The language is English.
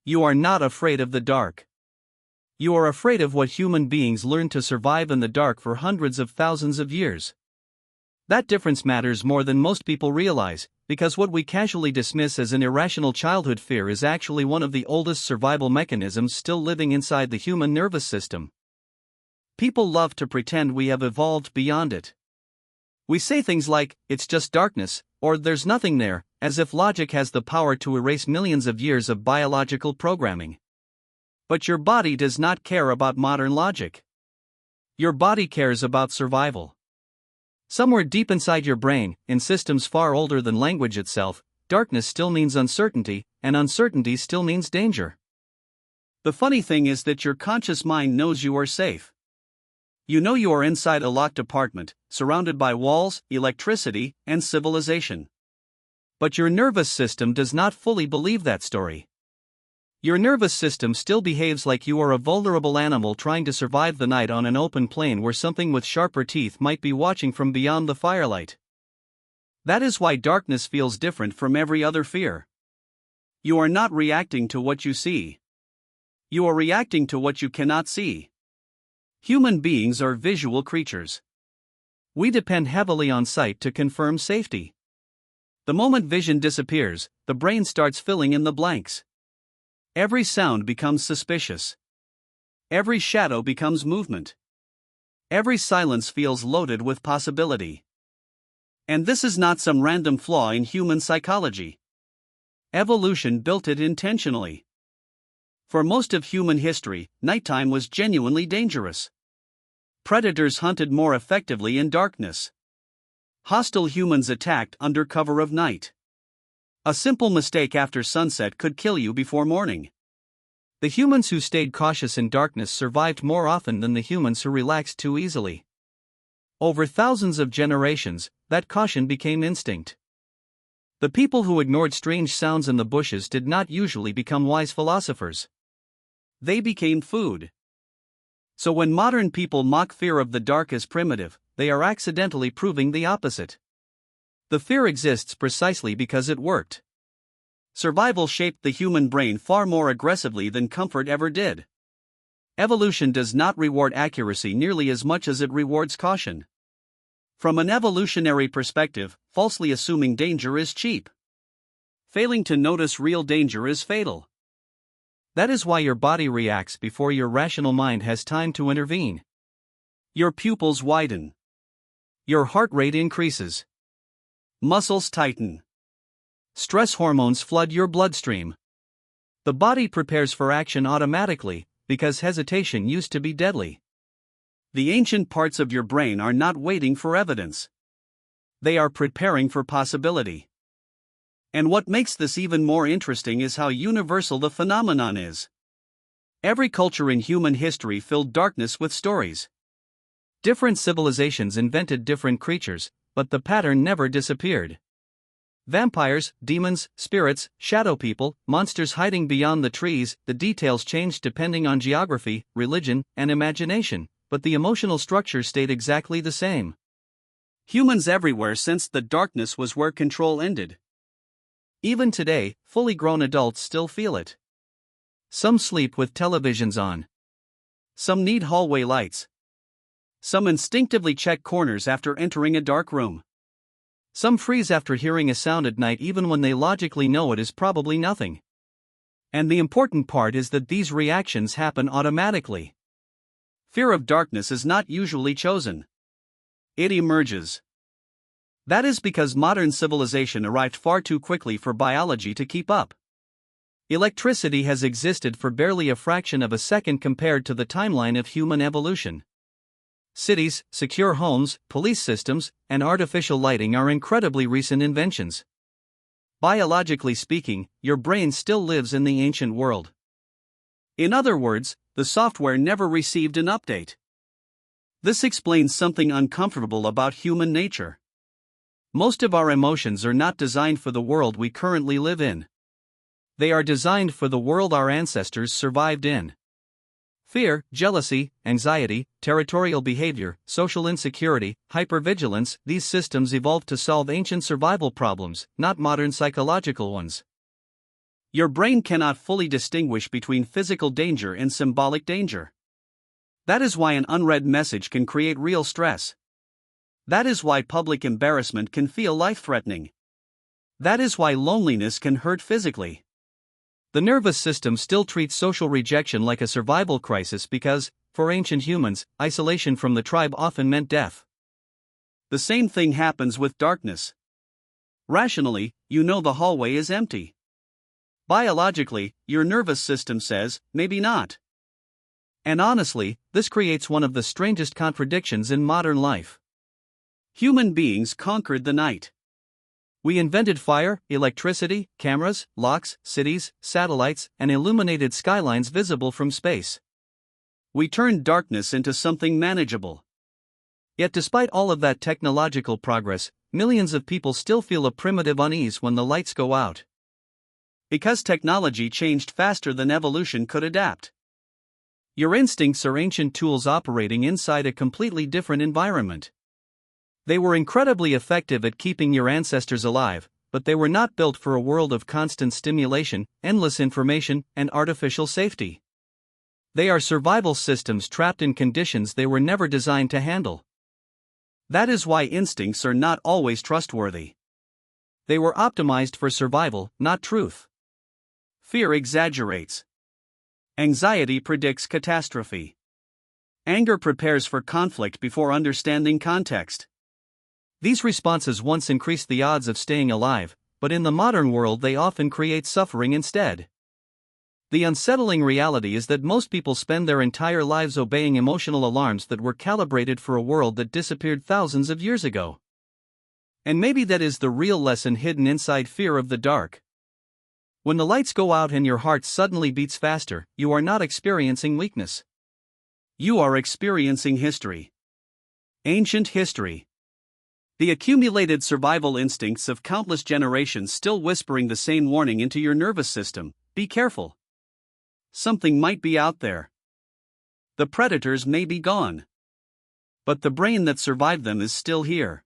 You are not afraid of the dark. You are afraid of what human beings learned to survive in the dark for hundreds of thousands of years. That difference matters more than most people realize, because what we casually dismiss as an irrational childhood fear is actually one of the oldest survival mechanisms still living inside the human nervous system. People love to pretend we have evolved beyond it. We say things like, "It's just darkness," or "There's nothing there," as if logic has the power to erase millions of years of biological programming. But your body does not care about modern logic. Your body cares about survival. Somewhere deep inside your brain, in systems far older than language itself, darkness still means uncertainty, and uncertainty still means danger. The funny thing is that your conscious mind knows you are safe. You know you are inside a locked apartment, surrounded by walls, electricity, and civilization. But your nervous system does not fully believe that story. Your nervous system still behaves like you are a vulnerable animal trying to survive the night on an open plain where something with sharper teeth might be watching from beyond the firelight. That is why darkness feels different from every other fear. You are not reacting to what you see. You are reacting to what you cannot see. Human beings are visual creatures. We depend heavily on sight to confirm safety. The moment vision disappears, the brain starts filling in the blanks. Every sound becomes suspicious. Every shadow becomes movement. Every silence feels loaded with possibility. And this is not some random flaw in human psychology. Evolution built it intentionally. For most of human history, nighttime was genuinely dangerous. Predators hunted more effectively in darkness. Hostile humans attacked under cover of night. A simple mistake after sunset could kill you before morning. The humans who stayed cautious in darkness survived more often than the humans who relaxed too easily. Over thousands of generations, that caution became instinct. The people who ignored strange sounds in the bushes did not usually become wise philosophers. They became food. So when modern people mock fear of the dark as primitive, they are accidentally proving the opposite. The fear exists precisely because it worked. Survival shaped the human brain far more aggressively than comfort ever did. Evolution does not reward accuracy nearly as much as it rewards caution. From an evolutionary perspective, falsely assuming danger is cheap. Failing to notice real danger is fatal. That is why your body reacts before your rational mind has time to intervene. Your pupils widen. Your heart rate increases. Muscles tighten. Stress hormones flood your bloodstream. The body prepares for action automatically, because hesitation used to be deadly. The ancient parts of your brain are not waiting for evidence. They are preparing for possibility. And what makes this even more interesting is how universal the phenomenon is. Every culture in human history filled darkness with stories. Different civilizations invented different creatures, but the pattern never disappeared. Vampires, demons, spirits, shadow people, monsters hiding beyond the trees, the details changed depending on geography, religion, and imagination, but the emotional structure stayed exactly the same. Humans everywhere sensed that darkness was where control ended. Even today, fully grown adults still feel it. Some sleep with televisions on. Some need hallway lights. Some instinctively check corners after entering a dark room. Some freeze after hearing a sound at night even when they logically know it is probably nothing. And the important part is that these reactions happen automatically. Fear of darkness is not usually chosen. It emerges. That is because modern civilization arrived far too quickly for biology to keep up. Electricity has existed for barely a fraction of a second compared to the timeline of human evolution. Cities, secure homes, police systems, and artificial lighting are incredibly recent inventions. Biologically speaking, your brain still lives in the ancient world. In other words, the software never received an update. This explains something uncomfortable about human nature. Most of our emotions are not designed for the world we currently live in. They are designed for the world our ancestors survived in. Fear, jealousy, anxiety, territorial behavior, social insecurity, hypervigilance, these systems evolved to solve ancient survival problems, not modern psychological ones. Your brain cannot fully distinguish between physical danger and symbolic danger. That is why an unread message can create real stress. That is why public embarrassment can feel life-threatening. That is why loneliness can hurt physically. The nervous system still treats social rejection like a survival crisis because, for ancient humans, isolation from the tribe often meant death. The same thing happens with darkness. Rationally, you know the hallway is empty. Biologically, your nervous system says, maybe not. And honestly, this creates one of the strangest contradictions in modern life. Human beings conquered the night. We invented fire, electricity, cameras, locks, cities, satellites, and illuminated skylines visible from space. We turned darkness into something manageable. Yet despite all of that technological progress, millions of people still feel a primitive unease when the lights go out. Because technology changed faster than evolution could adapt. Your instincts are ancient tools operating inside a completely different environment. They were incredibly effective at keeping your ancestors alive, but they were not built for a world of constant stimulation, endless information, and artificial safety. They are survival systems trapped in conditions they were never designed to handle. That is why instincts are not always trustworthy. They were optimized for survival, not truth. Fear exaggerates. Anxiety predicts catastrophe. Anger prepares for conflict before understanding context. These responses once increased the odds of staying alive, but in the modern world they often create suffering instead. The unsettling reality is that most people spend their entire lives obeying emotional alarms that were calibrated for a world that disappeared thousands of years ago. And maybe that is the real lesson hidden inside fear of the dark. When the lights go out and your heart suddenly beats faster, you are not experiencing weakness. You are experiencing history. Ancient history. The accumulated survival instincts of countless generations still whispering the same warning into your nervous system: be careful. Something might be out there. The predators may be gone. But the brain that survived them is still here.